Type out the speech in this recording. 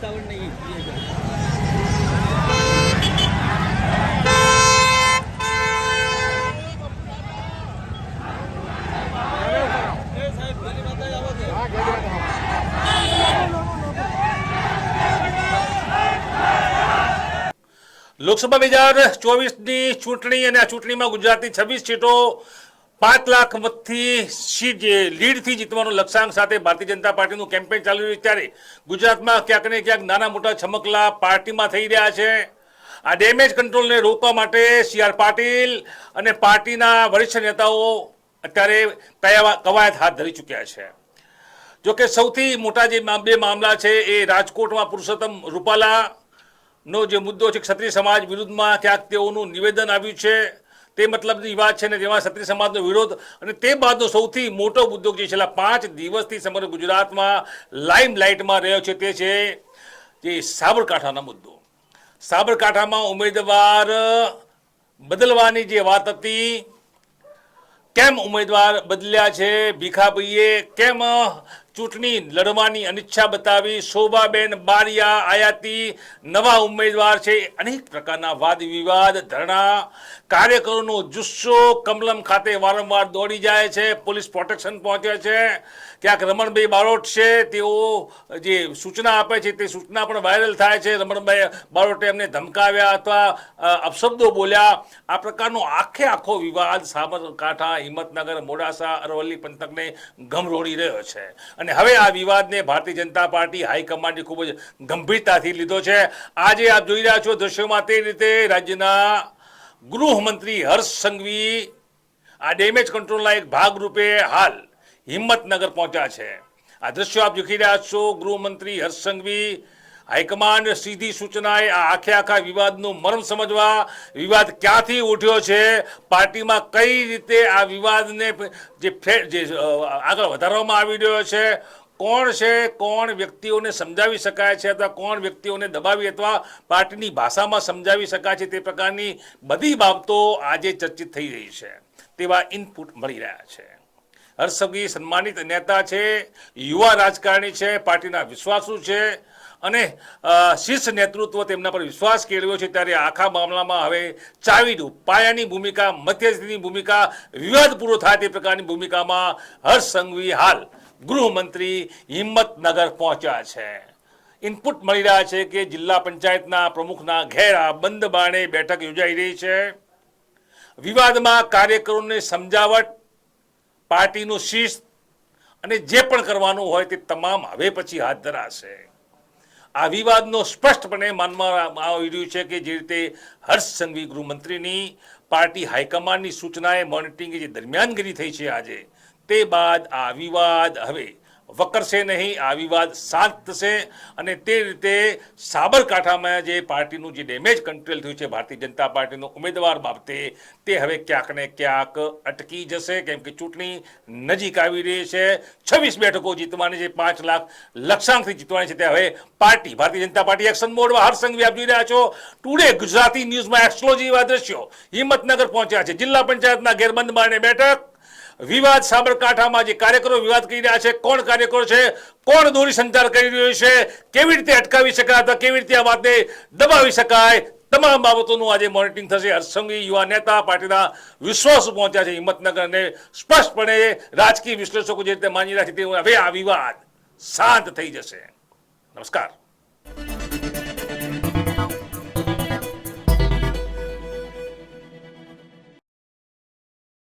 57 नहीं લોકસભા 2024ની ચૂંટણી અને આ ચૂંટણીમાં ગુજરાતની 26 સીટો 5 લાખ મતથી સીટ લીડથી જીતવાનો લક્ષ્યાંક સાથે ભારતીય જનતા પાર્ટીનું કેમ્પેન ચાલી રહ્યું છે ત્યારે ગુજરાતમાં ક્યાંક ને ક્યાંક નાના મોટા છમકલા પાર્ટીમાં થઈ રહ્યા છે। આ ડેમેજ કંટ્રોલને રોકવા માટે સી.આર. પાટીલ અને પાર્ટીના વરિષ્ઠ નેતાઓ અત્યારે કવાયત હાથ ધરી ચૂક્યા છે। જોકે સૌથી મોટા જે બે મામલા છે એ રાજકોટમાં પુરુષોત્તમ રૂપાલાનો જે મુદ્દો છે ક્ષત્રિય સમાજ વિરુદ્ધમાં ક્યાંક તેઓનું નિવેદન આવ્યું છે તે મતલબની વાત છે ને જેમાં ક્ષત્રિય સમાજનો વિરોધ અને તે બાદનો સૌથી મોટો મુદ્દો જે છેલ્લા 5 દિવસથી સમગ્ર ગુજરાતમાં લાઇમલાઇટમાં રહ્યો છે તે છે જે સાબરકાંઠાનો મુદ્દો। સાબરકાંઠામાં ઉમેદવાર બદલવાની જે વાત હતી, કેમ ઉમેદવાર બદલ્યા છે, ભીખાભાઈએ કેમ ચૂંટણી લડવાની અનિચ્છા બતાવી, શોભાબેન બારિયા આયાતી નવા ઉમેદવાર છે, અનેક પ્રકારના વાદ વિવાદ, ધરણા, કાર્યકરોનો જુસ્સો કમલમ ખાતે વારંવાર દોડી જાય છે, પોલીસ પ્રોટેક્શન પહોંચે છે। ક્યાંક રમણભાઈ બારોટ છે તેઓ જે સૂચના આપે છે તે સૂચના પણ વાયરલ થાય છે। રમણભાઈ બારોટે એમને ધમકાવ્યા અથવા અપશબ્દો બોલ્યા, આ પ્રકારનો આખો વિવાદ સાબરકાંઠા, હિંમતનગર, મોડાસા, અરવલ્લી પંથકને ગમરોળી રહ્યો છે અને હવે આ વિવાદને ભારતીય જનતા પાર્ટી હાઈકમાન્ડે ખૂબ જ ગંભીરતાથી લીધો છે। આજે આપ જોઈ રહ્યા છો દ્રશ્યોમાં તે રીતે રાજ્યના ગૃહમંત્રી હર્ષ સંઘવી આ ડેમેજ કંટ્રોલના એક ભાગરૂપે હાલ હિંમતનગર પહોંચ્યા છે। આ દ્રશ્યો આપ જોઈ રહ્યા છો, ગૃહમંત્રી હર્ષ સંઘવી હાઈકમાન્ડ સીધી સૂચનાએ આ આખા વિવાદનું મર્મ સમજવા, વિવાદ ક્યાંથી ઉઠ્યો છે, પાર્ટીમાં કઈ રીતે આ વિવાદને જે આગળ વધારવામાં આવી રહ્યો છે, કોણ વ્યક્તિઓને સમજાવી શકાય છે અથવા કોણ વ્યક્તિઓને દબાવી અથવા પાર્ટીની ભાષામાં સમજાવી શકાય છે, તે પ્રકારની બધી બાબતો આજે ચર્ચિત થઈ રહી છે તેવા ઇનપુટ મળી રહ્યા છે। હર્ષ સંઘવી સન્માનિત નેતા છે, યુવા રાજકારણી છે, પાર્ટીના વિશ્વાસુ છે અને શીર્ષ નેતૃત્વ તેમના પર વિશ્વાસ કેળવ્યો છે ત્યારે આખા મામલામાં હવે ચાવીરૂપ પાયાની ભૂમિકા, મધ્યસ્થીની ભૂમિકા, વિવાદ પૂરો થાય તે પ્રકારની ભૂમિકામાં હર્ષ સંઘવી હાલ ગૃહમંત્રી હિંમતનગર પહોંચ્યા છે। ઇનપુટ મળી રહ્યા છે કે જિલ્લા પંચાયતના પ્રમુખના ઘેર બંધ બારણે બેઠક યોજાઈ રહી છે। વિવાદમાં કાર્યકરોને સમજાવટ, પાર્ટીનું શિસ્ત અને જે પણ કરવાનું હોય તે તમામ હવે પછી હાથ ધરાશે। આ વિવાદનો સ્પષ્ટપણે માનવામાં આવી રહ્યું છે કે જે રીતે હર્ષ સંઘવી ગૃહમંત્રીની પાર્ટી હાઈકમાન્ડની સૂચનાએ મોનિટરિંગ જે દરમિયાનગીરી થઈ છે આજે, તે બાદ આ વિવાદ હવે વકરશે નહીં, આ વિવાદ શાંત થશે અને તે રીતે સાબરકાંઠામાં જે પાર્ટીનું જે ડેમેજ કંટ્રોલ થયું છે ભારતીય જનતા પાર્ટીનો ઉમેદવાર બાબતે, તે હવે ક્યાંક ને ક્યાંક અટકી જશે કેમ કે ચૂંટણી નજીક આવી રહી છે। 26 બેઠકો જીતવાની છે, 5 લાખ લક્ષ્યાંકથી જીતવાની છે, તે હવે ભારતીય જનતા પાર્ટી એક્શન મોડમાં હર્ષ સંઘવી આપ જોઈ રહ્યા છો। ટુડે ગુજરાતી ન્યૂઝમાં એક્સક્લુઝિવ એવા દ્રશ્યો હિંમતનગર પહોંચ્યા છે, જિલ્લા પંચાયતના ગેરબંધ બારણે બેઠક, વિવાદ સાબરકાંઠામાં જે કાર્યકરો વિવાદ કરી રહ્યા છે, કોણ કાર્યકરો છે, કોણ દોરી સંચાર કરી રહ્યો છે, કેવી રીતે અટકાવી શકાય અથવા કેવી રીતે આ વાતને દબાવી શકાય, તમામ બાબતોનું આજે મોનિટરિંગ થશે। હર્ષ સંઘવી યુવા નેતા, પાર્ટીના વિશ્વાસુ પહોંચ્યા છે હિંમતનગર અને સ્પષ્ટપણે રાજકીય વિશ્લેષકો જે રીતે માની રહ્યા છે તે હવે આ વિવાદ શાંત થઈ જશે। નમસ્કાર।